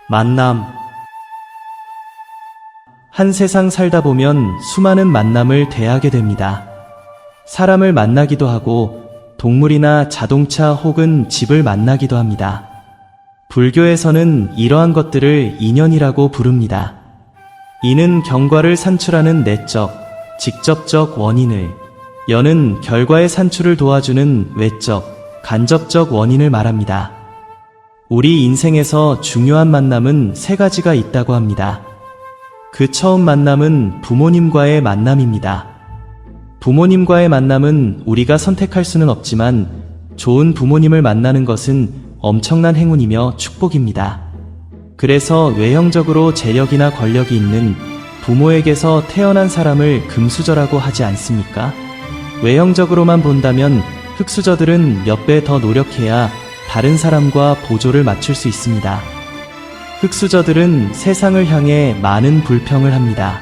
만남. 한 세상 살다 보면 수많은 만남을 대하게 됩니다. 사람을 만나기도 하고 동물이나 자동차 혹은 집을 만나기도 합니다. 불교에서는 이러한 것들을 인연이라고 부릅니다. 인은 경과를 산출하는 내적, 직접적 원인을, 연은 결과의 산출을 도와주는 외적, 간접적 원인을 말합니다. 우리 인생에서 중요한 만남은 세 가지가 있다고 합니다. 그 처음 만남은 부모님과의 만남입니다. 부모님과의 만남은 우리가 선택할 수는 없지만 좋은 부모님을 만나는 것은 엄청난 행운이며 축복입니다. 그래서 외형적으로 재력이나 권력이 있는 부모에게서 태어난 사람을 금수저라고 하지 않습니까? 외형적으로만 본다면 흙수저들은 몇 배 더 노력해야 다른 사람과 보조를 맞출 수 있습니다. 흙수저들은 세상을 향해 많은 불평을 합니다.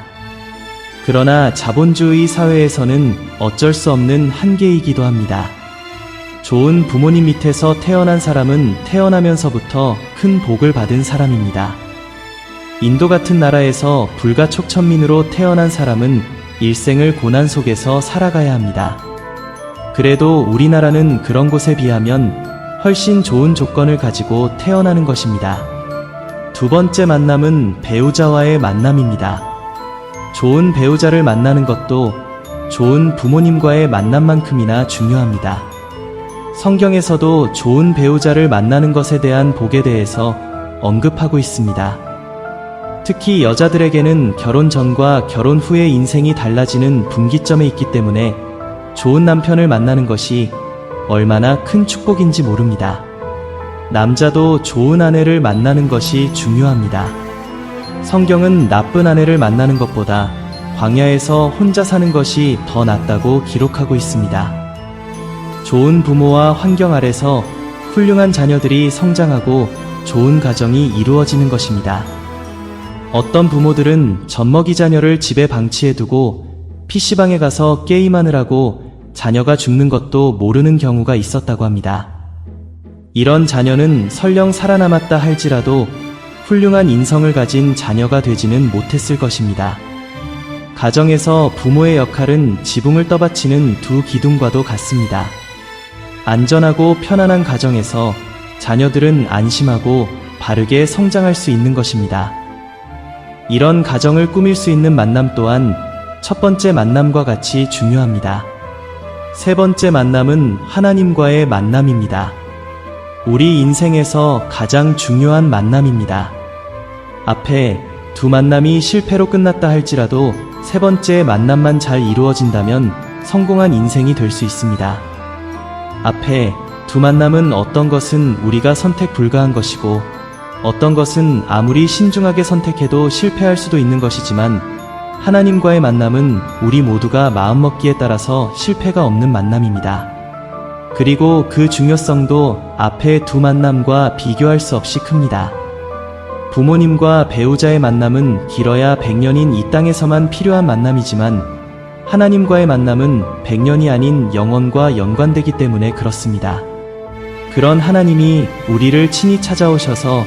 그러나 자본주의 사회에서는 어쩔 수 없는 한계이기도 합니다. 좋은 부모님 밑에서 태어난 사람은 태어나면서부터 큰 복을 받은 사람입니다. 인도 같은 나라에서 불가촉천민으로 태어난 사람은 일생을 고난 속에서 살아가야 합니다. 그래도 우리나라는 그런 곳에 비하면 훨씬 좋은 조건을 가지고 태어나는 것입니다. 두 번째 만남은 배우자와의 만남입니다. 좋은 배우자를 만나는 것도 좋은 부모님과의 만남만큼이나 중요합니다. 성경에서도 좋은 배우자를 만나는 것에 대한 복에 대해서 언급하고 있습니다. 특히 여자들에게는 결혼 전과 결혼 후의 인생이 달라지는 분기점에 있기 때문에 좋은 남편을 만나는 것이 얼마나 큰 축복인지 모릅니다. 남자도 좋은 아내를 만나는 것이 중요합니다. 성경은 나쁜 아내를 만나는 것보다 광야에서 혼자 사는 것이 더 낫다고 기록하고 있습니다. 좋은 부모와 환경 아래서 훌륭한 자녀들이 성장하고 좋은 가정이 이루어지는 것입니다. 어떤 부모들은 젖먹이 자녀를 집에 방치해두고 PC방에 가서 게임하느라고 자녀가 죽는 것도 모르는 경우가 있었다고 합니다. 이런 자녀는 설령 살아남았다 할지라도 훌륭한 인성을 가진 자녀가 되지는 못했을 것입니다. 가정에서 부모의 역할은 지붕을 떠받치는 두 기둥과도 같습니다. 안전하고 편안한 가정에서 자녀들은 안심하고 바르게 성장할 수 있는 것입니다. 이런 가정을 꾸밀 수 있는 만남 또한 첫 번째 만남과 같이 중요합니다. 세 번째 만남은 하나님과의 만남입니다. 우리 인생에서 가장 중요한 만남입니다. 앞에 두 만남이 실패로 끝났다 할지라도 세 번째 만남만 잘 이루어진다면 성공한 인생이 될 수 있습니다. 앞에 두 만남은 어떤 것은 우리가 선택 불가한 것이고 어떤 것은 아무리 신중하게 선택해도 실패할 수도 있는 것이지만 하나님과의 만남은 우리 모두가 마음먹기에 따라서 실패가 없는 만남입니다. 그리고 그 중요성도 앞의 두 만남과 비교할 수 없이 큽니다. 부모님과 배우자의 만남은 길어야 100년인 이 땅에서만 필요한 만남이지만 하나님과의 만남은 100년이 아닌 영원과 연관되기 때문에 그렇습니다. 그런 하나님이 우리를 친히 찾아오셔서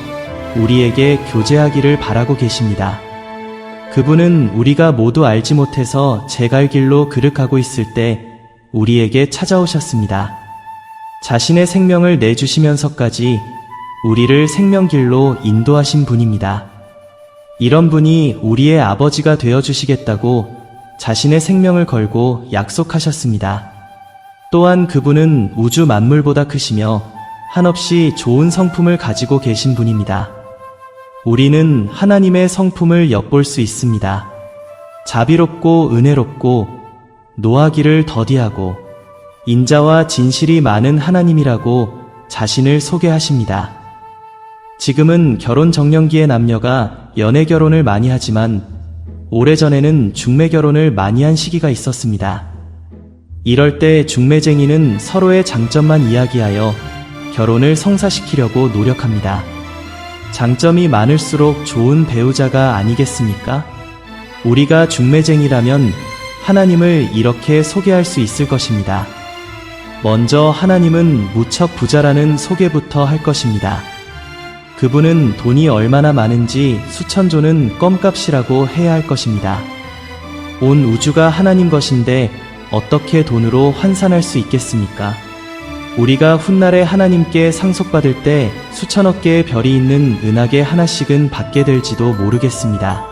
우리에게 교제하기를 바라고 계십니다. 그분은 우리가 모두 알지 못해서 제 갈 길로 그륵하고 있을 때 우리에게 찾아오셨습니다. 자신의 생명을 내주시면서까지 우리를 생명길로 인도하신 분입니다. 이런 분이 우리의 아버지가 되어주시겠다고 자신의 생명을 걸고 약속하셨습니다. 또한 그분은 우주 만물보다 크시며 한없이 좋은 성품을 가지고 계신 분입니다. 우리는 하나님의 성품을 엿볼 수 있습니다. 자비롭고 은혜롭고 노하기를 더디하고 인자와 진실이 많은 하나님이라고 자신을 소개하십니다. 지금은 결혼 정년기의 남녀가 연애 결혼을 많이 하지만 오래전에는 중매 결혼을 많이 한 시기가 있었습니다. 이럴 때 중매쟁이는 서로의 장점만 이야기하여 결혼을 성사시키려고 노력합니다. 장점이 많을수록 좋은 배우자가 아니겠습니까? 우리가 중매쟁이라면 하나님을 이렇게 소개할 수 있을 것입니다. 먼저 하나님은 무척 부자라는 소개부터 할 것입니다. 그분은 돈이 얼마나 많은지 수천조는 껌값이라고 해야 할 것입니다. 온 우주가 하나님 것인데 어떻게 돈으로 환산할 수 있겠습니까? 우리가 훗날에 하나님께 상속받을 때 수천억 개의 별이 있는 은하계 하나씩은 받게 될지도 모르겠습니다.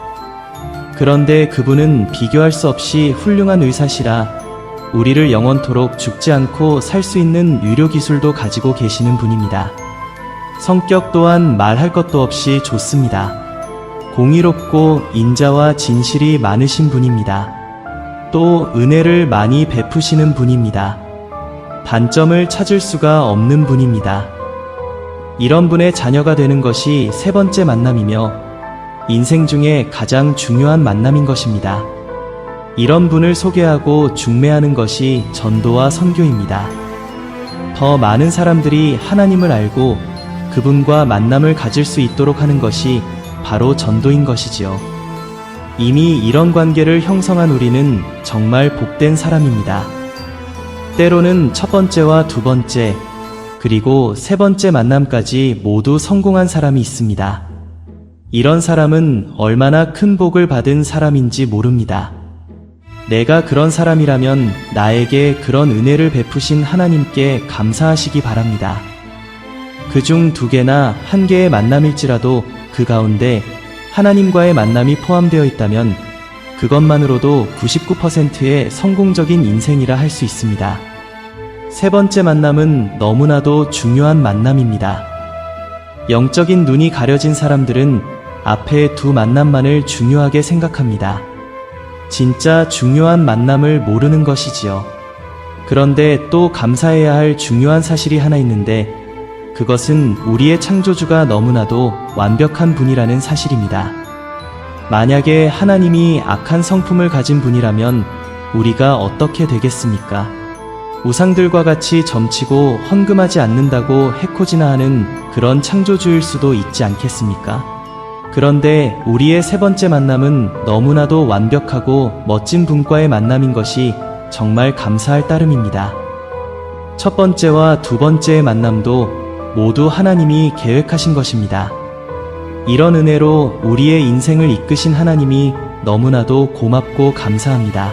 그런데 그분은 비교할 수 없이 훌륭한 의사시라 우리를 영원토록 죽지 않고 살 수 있는 유료 기술도 가지고 계시는 분입니다. 성격 또한 말할 것도 없이 좋습니다. 공의롭고 인자와 진실이 많으신 분입니다. 또 은혜를 많이 베푸시는 분입니다. 단점을 찾을 수가 없는 분입니다. 이런 분의 자녀가 되는 것이 세 번째 만남이며 인생 중에 가장 중요한 만남인 것입니다. 이런 분을 소개하고 중매하는 것이 전도와 선교입니다. 더 많은 사람들이 하나님을 알고 그분과 만남을 가질 수 있도록 하는 것이 바로 전도인 것이지요. 이미 이런 관계를 형성한 우리는 정말 복된 사람입니다. 때로는 첫 번째와 두 번째, 그리고 세 번째 만남까지 모두 성공한 사람이 있습니다. 이런 사람은 얼마나 큰 복을 받은 사람인지 모릅니다. 내가 그런 사람이라면 나에게 그런 은혜를 베푸신 하나님께 감사하시기 바랍니다. 그중 두 개나 한 개의 만남일지라도 그 가운데 하나님과의 만남이 포함되어 있다면 그것만으로도 99%의 성공적인 인생이라 할 수 있습니다. 세 번째 만남은 너무나도 중요한 만남입니다. 영적인 눈이 가려진 사람들은 앞에 두 만남만을 중요하게 생각합니다. 진짜 중요한 만남을 모르는 것이지요. 그런데 또 감사해야 할 중요한 사실이 하나 있는데 그것은 우리의 창조주가 너무나도 완벽한 분이라는 사실입니다. 만약에 하나님이 악한 성품을 가진 분이라면 우리가 어떻게 되겠습니까? 우상들과 같이 점치고 헌금하지 않는다고 해코지나 하는 그런 창조주일 수도 있지 않겠습니까? 그런데 우리의 세 번째 만남은 너무나도 완벽하고 멋진 분과의 만남인 것이 정말 감사할 따름입니다. 첫 번째와 두 번째의 만남도 모두 하나님이 계획하신 것입니다. 이런 은혜로 우리의 인생을 이끄신 하나님이 너무나도 고맙고 감사합니다.